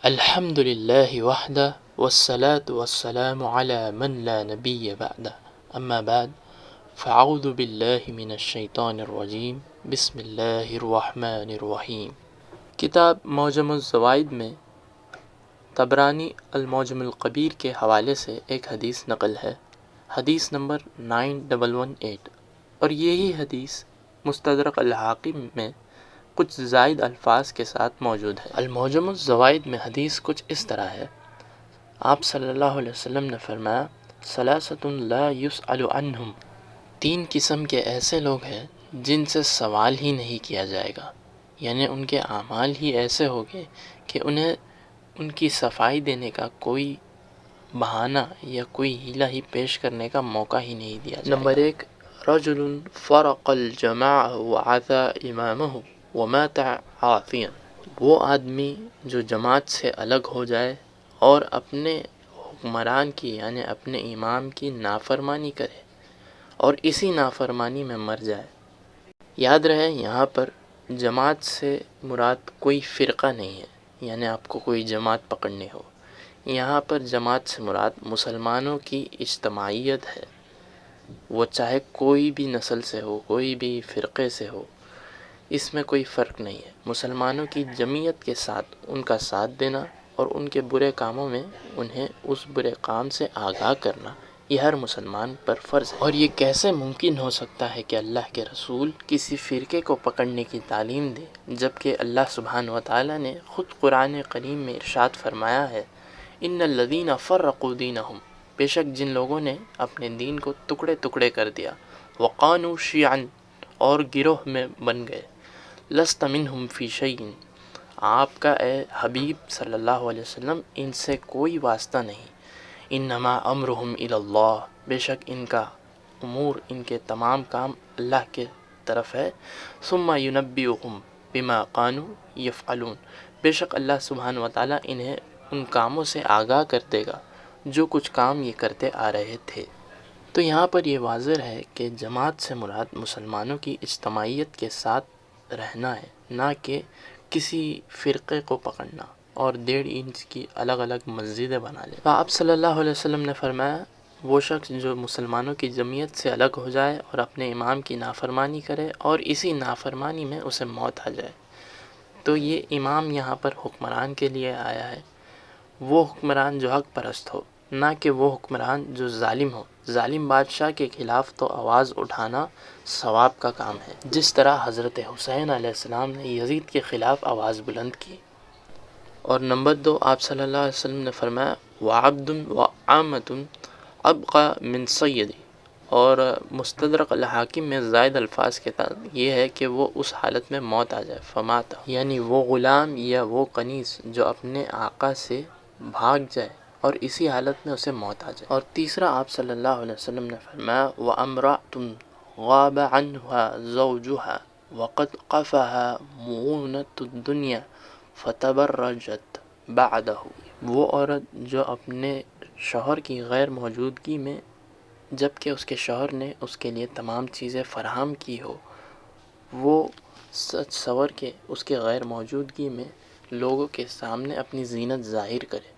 الحمد للہ وحدہ والصلاة والسلام علی من لا نبی بعدہ اما بعد فاعوذ باللہ من الشیطان الرجیم بسم اللہ الرحمن الرحیم۔ کتاب معجم الزوائد میں طبرانی المعجم الکبیر کے حوالے سے ایک حدیث نقل ہے، حدیث نمبر 9118، اور یہی حدیث مستدرک الحاکم میں کچھ زائد الفاظ کے ساتھ موجود ہے۔ المعجم الزوائد میں حدیث کچھ اس طرح ہے۔ آپ صلی اللہ علیہ وسلم نے فرمایا، ثلاثۃ لا یسأل عنہم، تین قسم کے ایسے لوگ ہیں جن سے سوال ہی نہیں کیا جائے گا، یعنی ان کے اعمال ہی ایسے ہوگے کہ انہیں ان کی صفائی دینے کا کوئی بہانہ یا کوئی حیلہ ہی پیش کرنے کا موقع ہی نہیں دیا جائے گا۔ نمبر 1، رجل فرق الجماعہ وعثى امامہ ومات عاصیا، وہ آدمی جو جماعت سے الگ ہو جائے اور اپنے حکمران کی یعنی اپنے امام کی نافرمانی کرے اور اسی نافرمانی میں مر جائے۔ یاد رہے یہاں پر جماعت سے مراد کوئی فرقہ نہیں ہے، یعنی آپ کو کوئی جماعت پکڑنی ہو، یہاں پر جماعت سے مراد مسلمانوں کی اجتماعیت ہے، وہ چاہے کوئی بھی نسل سے ہو، کوئی بھی فرقے سے ہو، اس میں کوئی فرق نہیں ہے۔ مسلمانوں کی جمعیت کے ساتھ ان کا ساتھ دینا اور ان کے برے کاموں میں انہیں اس برے کام سے آگاہ کرنا، یہ ہر مسلمان پر فرض ہے۔ اور یہ کیسے ممکن ہو سکتا ہے کہ اللہ کے رسول کسی فرقے کو پکڑنے کی تعلیم دے، جبکہ اللہ سبحانہ وتعالیٰ نے خود قرآن کریم میں ارشاد فرمایا ہے، ان الذین فرقوا دینہم، بے شک جن لوگوں نے اپنے دین کو ٹکڑے ٹکڑے کر دیا، وقانوا شیعا، اور گروہ میں بن گئے، لست منہم فی شیء، آپ کا اے حبیب صلی اللہ علیہ وسلم ان سے کوئی واسطہ نہیں، انما امرہم الی اللہ، بے شک ان کا امور، ان کے تمام کام اللہ کے طرف ہے، ثم ینبئہم بما کانوا یفعلون، بے شک اللہ سبحانہ وتعالیٰ انہیں ان کاموں سے آگاہ کر دے گا جو کچھ کام یہ کرتے آ رہے تھے۔ تو یہاں پر یہ واضح ہے کہ جماعت سے مراد مسلمانوں کی اجتماعیت کے ساتھ رہنا ہے، نہ کہ کسی فرقے کو پکڑنا اور 1.5 انچ کی الگ الگ مسجدیں بنا لیں۔ آپ صلی اللہ علیہ وسلم نے فرمایا، وہ شخص جو مسلمانوں کی جمعیت سے الگ ہو جائے اور اپنے امام کی نافرمانی کرے اور اسی نافرمانی میں اسے موت آ جائے، تو یہ امام یہاں پر حکمران کے لیے آیا ہے، وہ حکمران جو حق پرست ہو، نہ کہ وہ حکمران جو ظالم ہو۔ ظالم بادشاہ کے خلاف تو آواز اٹھانا ثواب کا کام ہے، جس طرح حضرت حسین علیہ السلام نے یزید کے خلاف آواز بلند کی۔ اور نمبر 2، آپ صلی اللہ علیہ وسلم نے فرمایا، وعبد وعامۃ ابقى من سیدی، اور مستدرک الحاکم میں زائد الفاظ کے ساتھ یہ ہے کہ وہ اس حالت میں موت آ جائے، فماتا، یعنی وہ غلام یا وہ کنیز جو اپنے آقا سے بھاگ جائے اور اسی حالت میں اسے موت آ جائے۔ اور تیسرا، آپ صلی اللہ علیہ وسلم نے فرمایا، وَامْرَأَةٌ غَابَ عَنْهَا زَوْجُهَا وَقَدْ قَفَهَا مُعُونَةُ الدُّنْيَا فَتَبَرَّجَتْ بَعْدَهُ، وہ عورت جو اپنے شوہر کی غیر موجودگی میں، جبکہ اس کے شوہر نے اس کے لیے تمام چیزیں فراہم کی ہو، وہ سچ سور کے اس کے غیر موجودگی میں لوگوں کے سامنے اپنی زینت ظاہر کرے،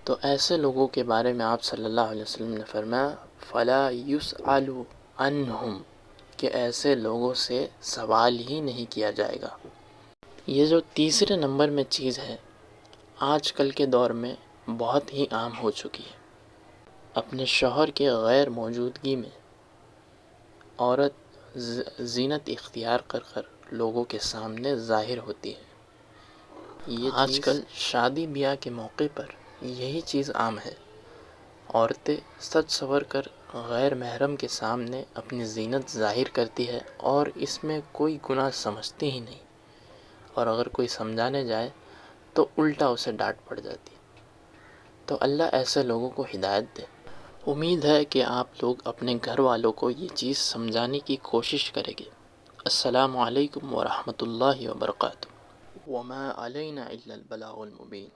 تو ایسے لوگوں کے بارے میں آپ صلی اللہ علیہ وسلم نے فرمایا، فَلَا يُسْأَلُ عَنْهُمْ، کہ ایسے لوگوں سے سوال ہی نہیں کیا جائے گا۔ یہ جو تیسرے نمبر میں چیز ہے، آج کل کے دور میں بہت ہی عام ہو چکی ہے۔ اپنے شوہر کے غیر موجودگی میں عورت زینت اختیار کر کر لوگوں کے سامنے ظاہر ہوتی ہے۔ یہ آج کل شادی بیاہ کے موقع پر یہی چیز عام ہے، عورتیں سج سنور کر غیر محرم کے سامنے اپنی زینت ظاہر کرتی ہے اور اس میں کوئی گناہ سمجھتی ہی نہیں، اور اگر کوئی سمجھانے جائے تو الٹا اسے ڈانٹ پڑ جاتی ہے۔ تو اللہ ایسے لوگوں کو ہدایت دے۔ امید ہے کہ آپ لوگ اپنے گھر والوں کو یہ چیز سمجھانے کی کوشش کریں گے۔ السلام علیکم ورحمۃ اللہ وبرکاتہ۔ وما علینا الا البلاغ المبین۔